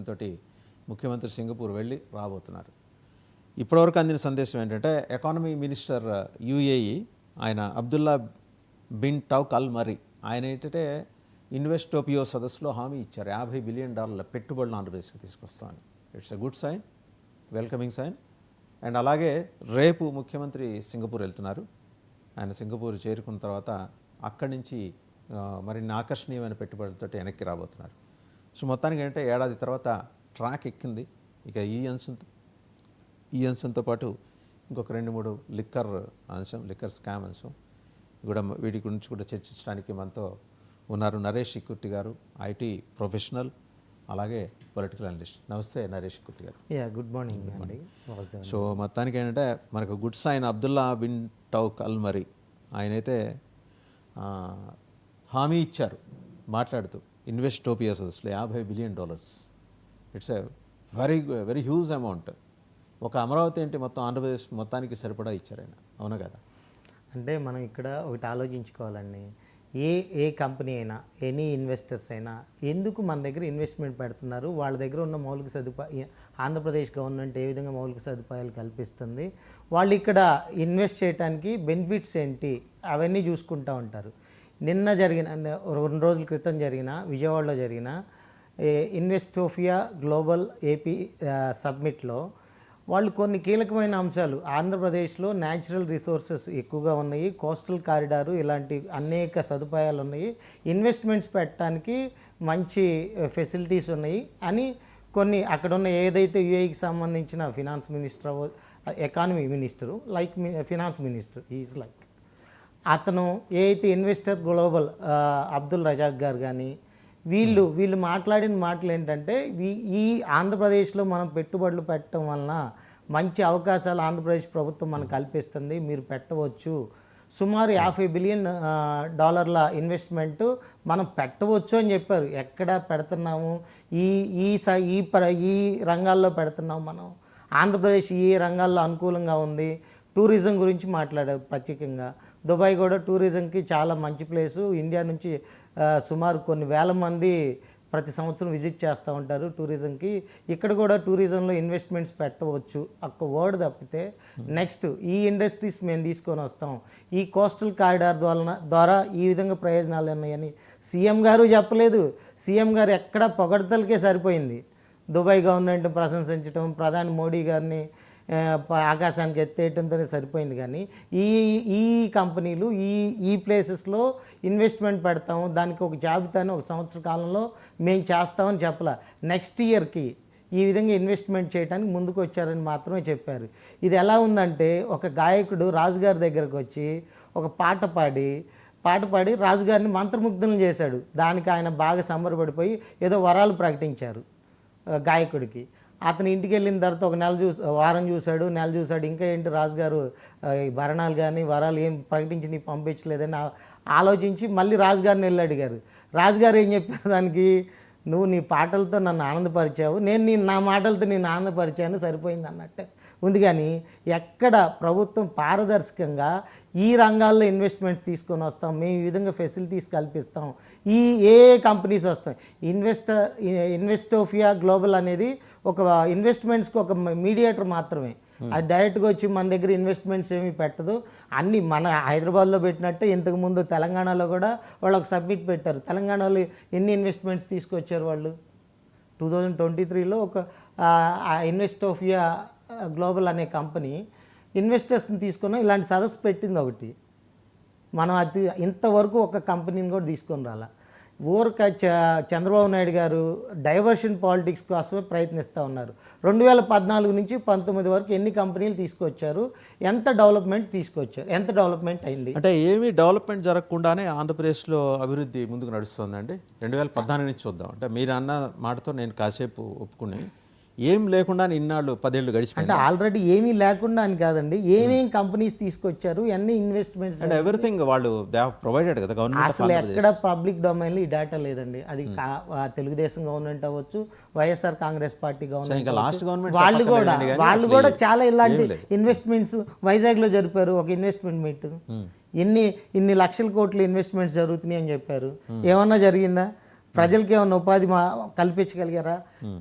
తోటి ముఖ్యమంత్రి సింగపూర్ వెళ్ళి రాబోతున్నారు. ఇప్పటివరకు అందిన సందేశం ఏంటంటే ఎకానమీ మినిస్టర్ యుఏఈ ఆయన అబ్దుల్లా బిన్ టౌక్ అల్ మరీ ఆయన ఏంటంటే ఇన్వెస్టోపియో సదస్సులో హామీ ఇచ్చారు. $50 బిలియన్ పెట్టుబడులు ఆంధ్రప్రదేశ్కి తీసుకొస్తామని. It's a good sign, welcoming sign. And అలాగే రేపు ముఖ్యమంత్రి సింగపూర్ వెళ్తున్నారు. ఆయన సింగపూర్ చేరుకున్న తర్వాత అక్కడి నుంచి మరిన్ని ఆకర్షణీయమైన పెట్టుబడులతో వెనక్కి రాబోతున్నారు. సో మొత్తానికి ఏంటంటే ఏడాది తర్వాత ట్రాక్ ఎక్కింది. ఇక ఈ అంశంతో పాటు ఇంకొక 2-3 లిక్కర్ స్కామ్ అంశం కూడా వీటి గురించి కూడా చర్చించడానికి మనతో ఉన్నారు నరేష్ ఇక్కుర్తి గారు, ఐటీ ప్రొఫెషనల్, అలాగే పొలిటికల్ అనలిస్ట్. నమస్తే నరేష్ ఇక్కుర్తి గారు. Good morning. సో మొత్తానికి ఏంటంటే మనకు గుడ్ సైన్ అబ్దుల్లా బిన్ టౌక్ అల్ మరీ ఆయనైతే హామీ ఇచ్చారు మాట్లాడుతూ ఇన్వెస్టోపియా సదస్సులో $50 billion. It's a very huge amount. ఒక అమరావతి ఏంటి మొత్తం ఆంధ్రప్రదేశ్ మొత్తానికి సరిపడా ఇచ్చారు ఆయన, అవునా కదా? అంటే మనం ఇక్కడ ఒకటి ఆలోచించుకోవాలండి. ఏ కంపెనీ అయినా, ఎనీ ఇన్వెస్టర్స్ అయినా ఎందుకు మన దగ్గర ఇన్వెస్ట్మెంట్ పెడుతున్నారు, వాళ్ళ దగ్గర ఉన్న మౌలిక సదుపాయం ఆంధ్రప్రదేశ్ గవర్నమెంట్ ఏ విధంగా మౌలిక సదుపాయాలు కల్పిస్తుంది, వాళ్ళు ఇక్కడ ఇన్వెస్ట్ చేయడానికి బెనిఫిట్స్ ఏంటి, అవన్నీ చూసుకుంటూ ఉంటారు. నిన్న జరిగిన 2 రోజుల క్రితం జరిగిన విజయవాడలో జరిగిన ఇన్వెస్టోపియా గ్లోబల్ ఏపీ సబ్మిట్లో వాళ్ళు కొన్ని కీలకమైన అంశాలు, ఆంధ్రప్రదేశ్లో న్యాచురల్ రిసోర్సెస్ ఎక్కువగా ఉన్నాయి, కోస్టల్ కారిడారు, ఇలాంటి అనేక సదుపాయాలు ఉన్నాయి, ఇన్వెస్ట్మెంట్స్ పెట్టడానికి మంచి ఫెసిలిటీస్ ఉన్నాయి అని కొన్ని అక్కడ ఉన్న ఏదైతే యూఏఈకి సంబంధించిన finance minister, economy minister, like finance minister is like అతను ఏ అయితే ఇన్వెస్టర్ గ్లోబల్ అబ్దుల్ రజాక్ గారు కానీ వీళ్ళు మాట్లాడిన మాటలు ఏంటంటే ఈ ఆంధ్రప్రదేశ్లో మనం పెట్టుబడులు పెట్టడం వలన మంచి అవకాశాలు ఆంధ్రప్రదేశ్ ప్రభుత్వం మనకు కల్పిస్తుంది, మీరు పెట్టవచ్చు, సుమారు $50 బిలియన్ ఇన్వెస్ట్మెంట్ మనం పెట్టవచ్చు అని చెప్పారు. ఎక్కడ పెడుతున్నాము, ఈ రంగాల్లో పెడుతున్నాము మనం, ఆంధ్రప్రదేశ్ ఈ రంగాల్లో అనుకూలంగా ఉంది. టూరిజం గురించి మాట్లాడారు ప్రత్యేకంగా. దుబాయ్ కూడా టూరిజంకి చాలా మంచి ప్లేసు. ఇండియా నుంచి సుమారు కొన్ని వేల మంది ప్రతి సంవత్సరం విజిట్ చేస్తూ ఉంటారు టూరిజంకి. ఇక్కడ కూడా టూరిజంలో ఇన్వెస్ట్మెంట్స్ పెట్టవచ్చు ఒక్క వర్డ్ తప్పితే నెక్స్ట్ ఈ ఇండస్ట్రీస్ మేము తీసుకొని వస్తాం, ఈ కోస్టల్ కారిడార్ ద్వారా ఈ విధంగా ప్రయోజనాలు ఉన్నాయని సీఎం గారు చెప్పలేదు. సీఎం గారు ఎక్కడ పొగడ్తలకే సరిపోయింది. దుబాయ్ గవర్నమెంట్ ప్రశంసించడం, ప్రధాని మోడీ గారిని ఆకాశానికి ఎత్తేయటంతో సరిపోయింది. కానీ ఈ కంపెనీలు ఈ ప్లేసెస్లో ఇన్వెస్ట్మెంట్ పెడతాము, దానికి ఒక జాబితాను 1 సంవత్సర కాలంలో మేము చేస్తామని చెప్పలే. నెక్స్ట్ ఇయర్కి ఈ విధంగా ఇన్వెస్ట్మెంట్ చేయడానికి ముందుకు వచ్చారని మాత్రమే చెప్పారు. ఇది ఎలా ఉందంటే ఒక గాయకుడు రాజుగారి దగ్గరకు వచ్చి ఒక పాట పాడి రాజుగారిని మంత్రముగ్ధులను చేశాడు. దానికి ఆయన బాగా సంబరపడిపోయి ఏదో వరాలు ప్రకటించారు గాయకుడికి. అతను ఇంటికి వెళ్ళిన తర్వాత ఒక వారం చూశాడు, నెల చూశాడు, ఇంకా ఏంటి రాజుగారు భరణాలు కానీ వరాలు ఏం ప్రకటించి నీకు పంపించలేదని ఆలోచించి మళ్ళీ రాజుగారిని వెళ్ళి అడిగారు. రాజుగారు ఏం చెప్పారు దానికి, నువ్వు నీ పాటలతో నన్ను ఆనందపరిచావు, నేను నా మాటలతో నేను ఆనందపరిచాను, సరిపోయింది అన్నట్టే ఉంది. కానీ ఎక్కడ ప్రభుత్వం పారదర్శకంగా ఈ రంగాల్లో ఇన్వెస్ట్మెంట్స్ తీసుకొని వస్తాం, మేము ఈ విధంగా ఫెసిలిటీస్ కల్పిస్తాం, ఏ కంపెనీస్ వస్తాయి. ఇన్వెస్టోపియా గ్లోబల్ అనేది ఒక ఇన్వెస్ట్మెంట్స్కి ఒక మీడియేటర్ మాత్రమే. అది డైరెక్ట్గా వచ్చి మన దగ్గర ఇన్వెస్ట్మెంట్స్ ఏమీ పెట్టదు. అన్నీ మన హైదరాబాద్లో పెట్టినట్టే ఇంతకుముందు తెలంగాణలో కూడా వాళ్ళు ఒక సబ్మిట్ పెట్టారు. తెలంగాణలో ఎన్ని ఇన్వెస్ట్మెంట్స్ తీసుకొచ్చారు వాళ్ళు? 2023లో ఒక ఇన్వెస్టోపియా గ్లోబల్ అనే కంపెనీ ఇన్వెస్టర్స్ని తీసుకున్న ఇలాంటి సదస్సు పెట్టింది ఒకటి. మనం అది ఇంతవరకు ఒక కంపెనీని కూడా తీసుకొని రాలా. చంద్రబాబు నాయుడు గారు డైవర్షన్ పాలిటిక్స్ కోసమే ప్రయత్నిస్తూ ఉన్నారు. 2014 నుంచి 19 వరకు ఎన్ని కంపెనీలు తీసుకొచ్చారు, ఎంత డెవలప్మెంట్ అయింది అంటే ఏమీ డెవలప్మెంట్ జరగకుండానే ఆంధ్రప్రదేశ్లో అభివృద్ధి ముందుకు నడుస్తుందండి. 2014 నుంచి చూద్దాం. అంటే మీరు అన్న మాటతో నేను కాసేపు ఒప్పుకుని ఏం లేకుండా ఇన్నాళ్ళు 10 ఏళ్ళు గడిచిపోయింది. అంటే ఆల్రెడీ ఏమీ లేకుండా అని కాదండి, ఏమేం కంపెనీస్ తీసుకొచ్చారు, ఎన్ని ఇన్వెస్ట్మెంట్స్ అండ్ ఎవ్రీథింగ్ వాళ్ళు దే హావ్ ప్రొవైడెడ్ కదా గవర్నమెంట్. అసలు ఎక్కడ పబ్లిక్ డొమైన్లో ఈ డేటా లేదండి. అది తెలుగుదేశం గవర్నమెంట్ అవ్వచ్చు, వైఎస్ఆర్ కాంగ్రెస్ పార్టీ గవర్నమెంట్, వాళ్ళు కూడా చాలా ఇలాంటి ఇన్వెస్ట్మెంట్స్ వైజాగ్లో జరిపారు. ఒక ఇన్వెస్ట్మెంట్ మీట్ ఇన్ని లక్షల కోట్ల ఇన్వెస్ట్మెంట్స్ జరుగుతున్నాయి అని చెప్పారు. ఏమన్నా జరిగిందా? ప్రజలకి ఏమైనా ఉపాధి కల్పించగలిగారా?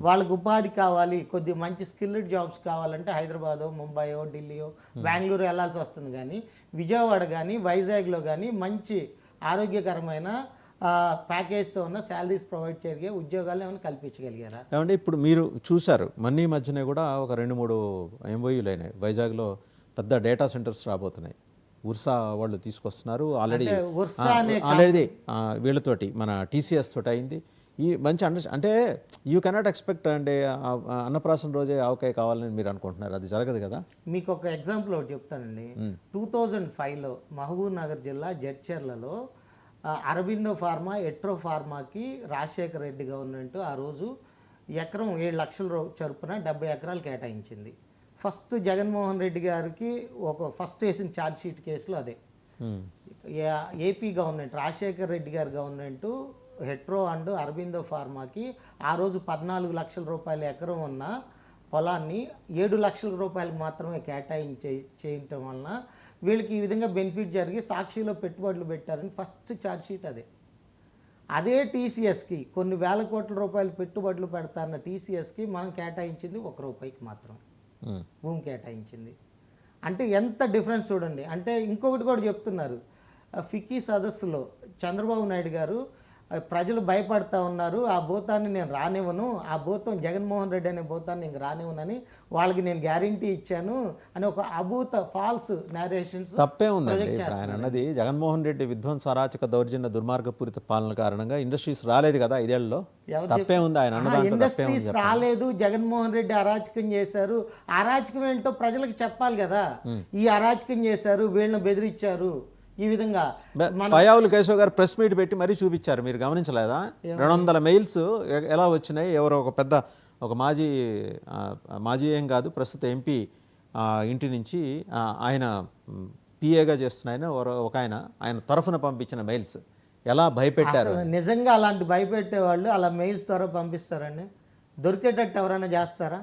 వాళ్ళకి ఉపాధి కావాలి, కొద్దిగా మంచి స్కిల్డ్ జాబ్స్ కావాలంటే హైదరాబాదో, ముంబైయో, ఢిల్లీయో, బెంగళూరు వెళ్ళాల్సి వస్తుంది. కానీ విజయవాడ కానీ వైజాగ్లో కానీ మంచి ఆరోగ్యకరమైన ప్యాకేజ్తో ఉన్న శాలరీస్ ప్రొవైడ్ చేయగలిగే ఉద్యోగాలు ఏమైనా కల్పించగలిగారా? ఏమంటే ఇప్పుడు మీరు చూశారు మొన్న ఈ మధ్యనే కూడా ఒక 2-3 MOUలు అయినాయి. వైజాగ్లో పెద్ద డేటా సెంటర్స్ రాబోతున్నాయి. ఉర్సా వాళ్ళు తీసుకొస్తున్నారు. ఆల్రెడీ వీళ్ళతోటి మన TCS తోటి అయింది. ఈ మంచి అంటే యూ కెనాట్ ఎక్స్పెక్ట్ అంటే అన్నప్రాసన రోజే ఆవకాయ కావాలని మీరు అనుకుంటున్నారు, అది జరగదు కదా. మీకు ఒక ఎగ్జాంపుల్ ఒకటి చెప్తానండి. 2005లో మహబూబ్ నగర్ జిల్లా జడ్చర్లలో అరబిందో ఫార్మా, ఎట్రో ఫార్మాకి రాజశేఖర రెడ్డి గవర్నమెంట్ ఆ రోజు ఎకరం 7 లక్షల చొప్పున 70 ఎకరాలు కేటాయించింది. ఫస్ట్ జగన్మోహన్ రెడ్డి గారికి ఫస్ట్ వేసిన ఛార్జ్ షీట్ కేసులో అదే. ఏపీ గవర్నమెంట్ రాజశేఖర రెడ్డి గారి గవర్నమెంట్ హెట్రో అండ్ అరబిందో ఫార్మాకి ఆ రోజు 14 లక్షల రూపాయల ఎకరం ఉన్న పొలాన్ని 7 లక్షల రూపాయలకు మాత్రమే చేయటం వలన వీళ్ళకి ఈ విధంగా బెనిఫిట్ జరిగి సాక్షిలో పెట్టుబడులు పెట్టారని ఫస్ట్ ఛార్జ్ షీట్ అదే. అదే TCSకి కొన్ని వేల కోట్ల రూపాయలు పెట్టుబడులు పెడతారన్న TCSకి మనం కేటాయించింది ₹1 మాత్రం భూమి కేటాయించింది. అంటే ఎంత డిఫరెన్స్ చూడండి. అంటే ఇంకొకటి కూడా చెప్తున్నారు, ఫిక్కీ సదస్సులో చంద్రబాబు నాయుడు గారు ప్రజలు భయపడతా ఉన్నారు, ఆ భూతాన్ని నేను రానివ్వను, ఆ భూతం జగన్మోహన్ రెడ్డి అనే భూతాన్ని నేను రానివ్వనని వాళ్ళకి నేను గ్యారంటీ ఇచ్చాను అని ఒక అభూత ఫాల్స్ నేరేషన్స్. తప్పే ఉందండి. ఆయన అన్నది జగన్మోహన్ రెడ్డి విధ్వంస అరాచక దౌర్జన్య దుర్మార్గపూరిత పాలన కారణంగా ఇండస్ట్రీస్ రాలేదు కదా, ఐదేళ్లలో. తప్పే ఉంది ఆయన అన్నదాంట్లో. ఇండస్ట్రీస్ రాలేదు, జగన్మోహన్ రెడ్డి అరాచకం చేశారు. అరాచకం ఏంటో ప్రజలకు చెప్పాలి కదా. ఈ అరాచకం చేశారు, వీళ్ళని బెదిరించారు, ఈ విధంగా పయ్యావులు కేశవ్ గారు ప్రెస్ మీట్ పెట్టి మరీ చూపించారు, మీరు గమనించలేదా? 200 మెయిల్స్ ఎలా వచ్చినాయి, ఎవరో ఒక మాజీ ఏం కాదు ప్రస్తుత MP ఇంటి నుంచి ఆయన PAగా చేస్తున్న ఒక ఆయన తరఫున పంపించిన మెయిల్స్ ఎలా భయపెట్టారు. నిజంగా అలాంటి భయపెట్టే వాళ్ళు అలా మెయిల్స్ ద్వారా పంపిస్తారండి? దొరికేటట్టు ఎవరైనా చేస్తారా?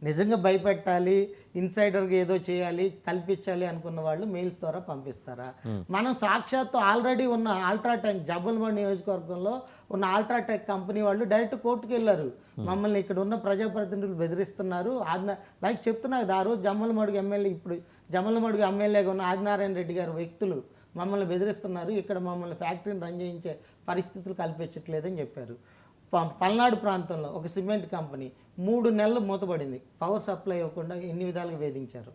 నిజంగా భయపెట్టాలి, ఇన్సైడర్గా ఏదో చేయాలి, కల్పించాలి అనుకున్న వాళ్ళు మెయిల్స్ ద్వారా పంపిస్తారా? మనం సాక్షాత్తు ఆల్రెడీ ఉన్న అల్ట్రాటెక్ జబ్బలమణి నియోజకవర్గంలో ఉన్న అల్ట్రాటెక్ కంపెనీ వాళ్ళు డైరెక్ట్ కోర్టుకు వెళ్ళారు. మమ్మల్ని ఇక్కడ ఉన్న ప్రజాప్రతినిధులు బెదిరిస్తున్నారు, లైక్ చెప్తున్నారు ఆ రోజు జమ్మలమడుగు ఎమ్మెల్యే, ఇప్పుడు జమ్మలమడుగు ఎమ్మెల్యేగా ఉన్న ఆదినారాయణ రెడ్డి గారి వ్యక్తులు మమ్మల్ని బెదిరిస్తున్నారు, ఇక్కడ మమ్మల్ని ఫ్యాక్టరీని రన్ చేయించే పరిస్థితులు కల్పించట్లేదని చెప్పారు. పల్నాడు ప్రాంతంలో ఒక సిమెంట్ కంపెనీ 3 నెలలు మూతపడింది, పవర్ సప్లై ఇవ్వకుండా ఎన్ని విధాలుగా వేధించారు.